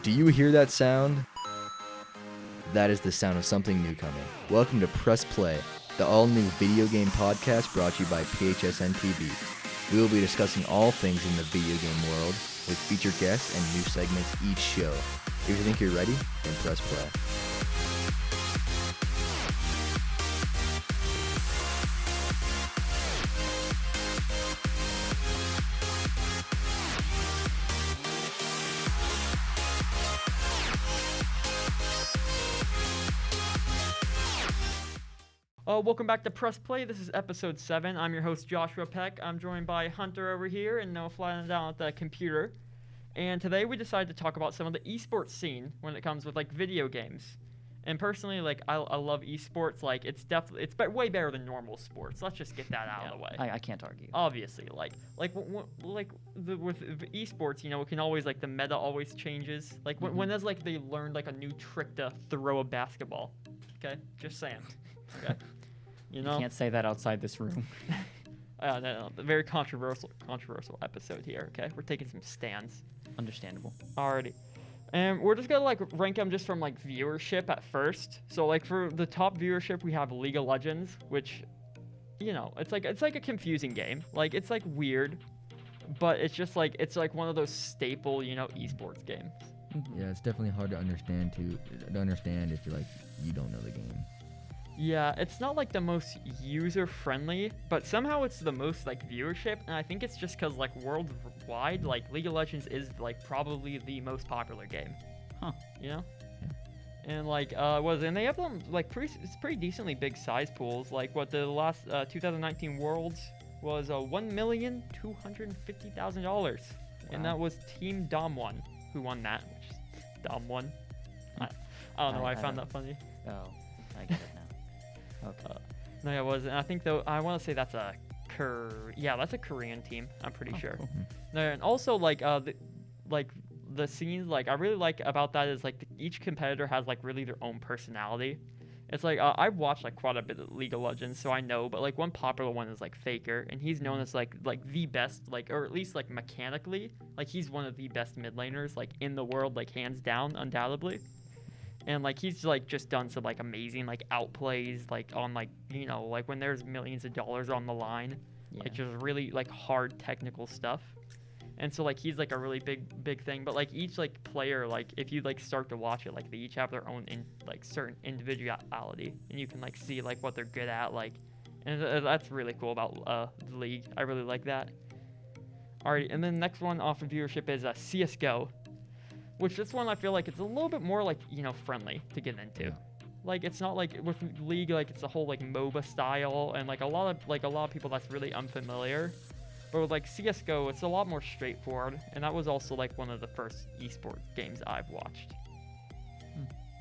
Do you hear that sound? That is the sound of something new coming. Welcome to Press Play, the all-new video game podcast brought to you by PHSN TV. We will be discussing all things in the video game world with featured guests and new segments each show. If you think you're ready, then press play. Welcome back to Press Play. This is episode 7. I'm your host, Joshua Peck. I'm joined by Hunter over here and Noah flying down at the computer. And today we decided to talk about some of the esports scene when it comes with like video games. And personally, like I love esports. Like it's way better than normal sports. Let's just get that out of the way. I can't argue. Obviously, with esports, you know, it can always like the meta always changes. Like when there's like they learned like a new trick to throw a basketball. Okay, just saying. Okay. You know? You can't say that outside this room. No, very controversial episode here, okay? We're taking some stands. Understandable. Alrighty. And we're just gonna like rank them just from like viewership at first. So like for the top viewership, we have League of Legends, which, you know, it's like a confusing game. Like it's like weird, but it's just like one of those staple, you know, esports games. Yeah, it's definitely hard to understand if you don't know the game. Yeah, it's not like the most user-friendly, but somehow it's the most like viewership, and I think it's just because like worldwide, like League of Legends is like probably the most popular game. Huh. You know? Yeah. And like and they have them like it's pretty decently big size pools. Like what the last 2019 Worlds was $1,250,000, and that was Team Dom 1 who won that, which is Dom 1. I don't know why I found that funny. Oh, I get it now. Okay. No, it wasn't. I think though I want to say that's a that's a Korean team. I'm pretty sure. Cool. No, and also like the scenes like I really like about that is like each competitor has like really their own personality. It's like I've watched like quite a bit of League of Legends, so I know. But like one popular one is like Faker, and he's known as like the best, like or at least like mechanically, like he's one of the best mid laners like in the world, like hands down, undoubtedly. And like he's like just done some like amazing like outplays like on like, you know, like when there's millions of dollars on the line, like just really like hard technical stuff. And so like he's like a really big thing, but like each like player, like if you like start to watch it, like they each have their own like certain individuality, and you can like see like what they're good at, like, and that's really cool about the league. I really like that. Alright, and then the next one off of viewership is CS:GO. Which this one I feel like it's a little bit more like, you know, friendly to get into. Like it's not like with League, like it's a whole like MOBA style, and like a lot of people that's really unfamiliar. But with like CS:GO, it's a lot more straightforward, and that was also like one of the first esports games I've watched.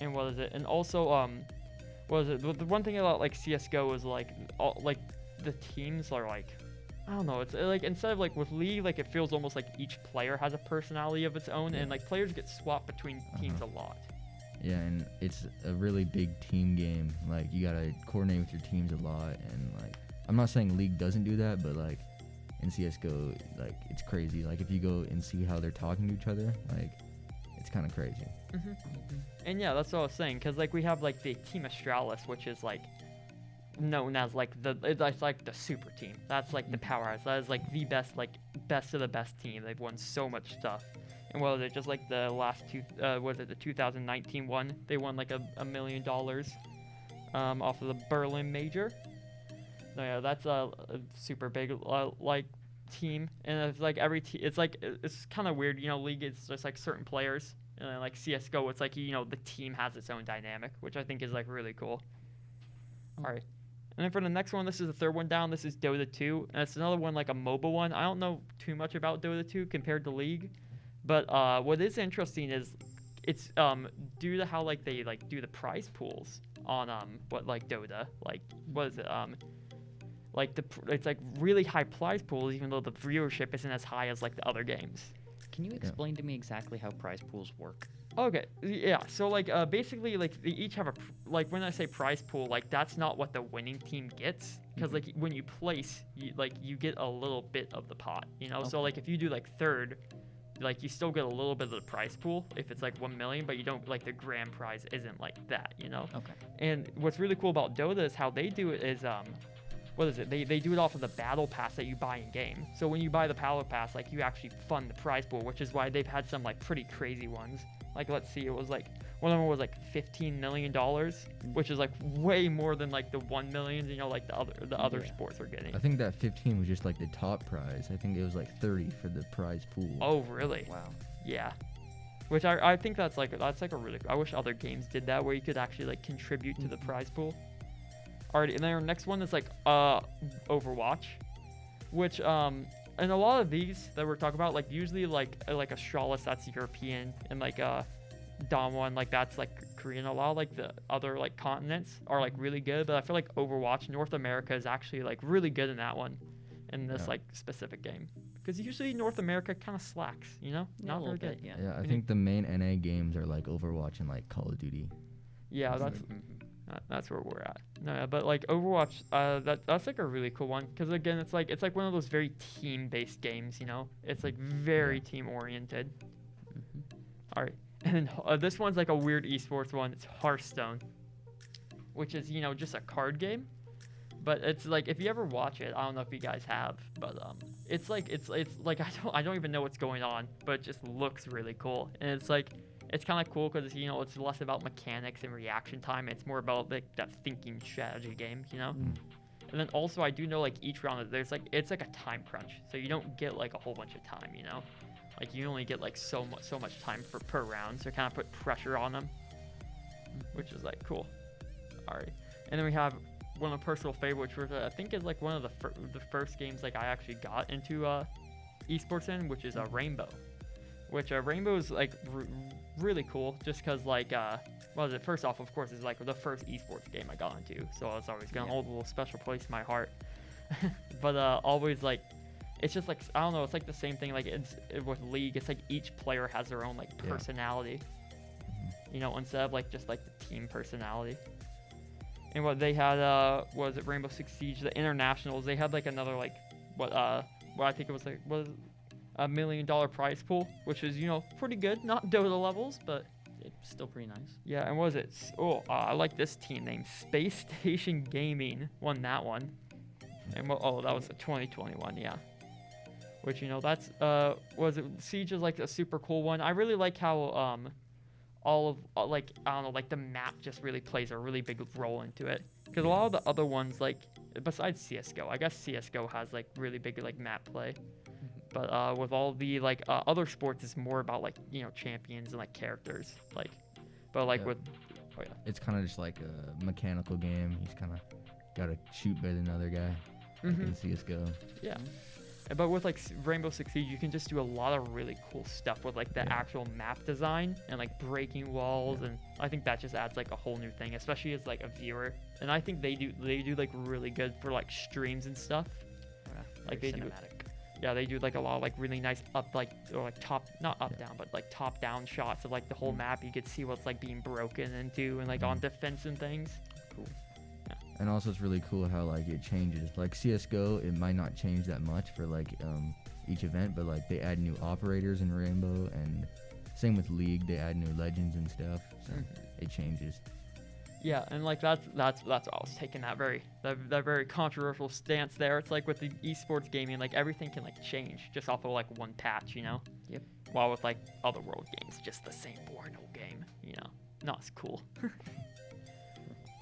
And what is it? And also what is it? The one thing about like CS:GO is like the teams are like, I don't know, it's like instead of like with League, like it feels almost like each player has a personality of its own, and like players get swapped between teams a lot. Yeah, and it's a really big team game. Like you gotta coordinate with your teams a lot, and like I'm not saying League doesn't do that, but like in CS:GO, like it's crazy. Like if you go and see how they're talking to each other, like it's kind of crazy. And yeah, that's what I was saying, because like we have like the Team Astralis, which is like known as like it's like the super team. That's like the powerhouse. That is like the best of the best team. They've won so much stuff. And what was it, just like the last the 2019 one, they won like $1 million off of the Berlin Major. So yeah, that's a super big like team, and it's like every it's kind of weird, you know. League is just like certain players, and then like CS:GO, it's like, you know, the team has its own dynamic, which I think is like really cool. All right. And then for the next one, this is the third one down. This is Dota 2, and it's another one like a MOBA one. I don't know too much about Dota 2 compared to League, but what is interesting is it's due to how like they like do the prize pools on Dota. Like what is it? It's like really high prize pools, even though the viewership isn't as high as like the other games. Can you explain to me exactly how prize pools work? Okay, yeah, so like basically like they each have like when I say prize pool, like that's not what the winning team gets, because like when you place, you get a little bit of the pot, you know. Okay. So like if you do like third, like you still get a little bit of the prize pool if it's like 1 million, but you don't like the grand prize isn't like that, you know. Okay. And what's really cool about Dota is how they do it is what is it? They do it off of the battle pass that you buy in game. So when you buy the battle pass, like you actually fund the prize pool, which is why they've had some like pretty crazy ones. Like let's see, it was like one of them was like $15 million, which is like way more than like the 1 million, you know, like the other sports are getting. I think that 15 was just like the top prize. I think it was like 30 for the prize pool. Oh really? Wow. Yeah. Which I think that's like a really, I wish other games did that where you could actually like contribute to the prize pool. Alright, and then our next one is like Overwatch, which and a lot of these that we're talking about, like usually like Astralis, that's European, and like Damwon, like that's like Korean. A lot of like the other like continents are like really good, but I feel like Overwatch North America is actually like really good in that one, in this like specific game. Because usually North America kind of slacks, you know, Yeah, not a very little good. bit, yeah. Yeah, I think the main NA games are like Overwatch and like Call of Duty. Yeah, that's where we're at. No, but like Overwatch, that's like a really cool one because again, it's like one of those very team-based games. You know, it's like very team-oriented. All right, and then this one's like a weird esports one. It's Hearthstone, which is just a card game, but it's like if you ever watch it, I don't know if you guys have, but it's like I don't even know what's going on, but it just looks really cool, and it's like. It's kind of cool because, it's less about mechanics and reaction time. It's more about, like, that thinking strategy game, you know? And then also, I do know, like, each round, it's like a time crunch. So you don't get, like, a whole bunch of time, you know? Like, you only get, like, so much time per round. So it kind of put pressure on them, which is, like, cool. All right. And then we have one of my personal favorites, which I think is, like, one of the first games, like, I actually got into esports in, which is Rainbow. Which Rainbow is like really cool, just because like what was it? First off, of course, is like the first esports game I got into, so it's always gonna hold a little special place in my heart. But always like, it's just like I don't know, it's like the same thing like with League. It's like each player has their own like personality, instead of like just like the team personality. And what they had was it Rainbow Six Siege, the internationals. They had like another like what I think it was like $1 million prize pool, which is pretty good, not Dota levels, but it's still pretty nice. Yeah, and what was it? I like this team name. Space Station Gaming won that one, and that was a 2021, yeah. Which that's was it? Siege is like a super cool one. I really like how all of like I don't know, like the map just really plays a really big role into it, because a lot of the other ones, like besides CS:GO, I guess CS:GO has like really big like map play. But with all the like other sports, it's more about like champions and like characters. Like, but like with it's kind of just like a mechanical game. He's kind of got to shoot better than another guy. Like in CS:GO. Yeah. But with like Rainbow Six Siege, you can just do a lot of really cool stuff with like the actual map design and like breaking walls, and I think that just adds like a whole new thing, especially as like a viewer. And I think they do like really good for like streams and stuff. Like they cinematic. Yeah, they do like a lot of like really nice top down shots of like the whole map. You could see what's like being broken into and like on defense and things. Cool. Yeah. And also it's really cool how like it changes. Like CS:GO, it might not change that much for like each event, but like they add new operators in Rainbow, and same with League, they add new legends and stuff. So it changes. Yeah, and like that's why I was taking that very controversial stance there. It's like with the esports gaming, like everything can like change just off of like one patch, Yep. While with like other world games, just the same boring old game, not as cool.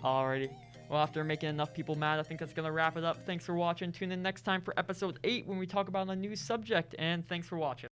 Alrighty. Well, after making enough people mad, I think that's gonna wrap it up. Thanks for watching. Tune in next time for episode 8 when we talk about a new subject, and thanks for watching.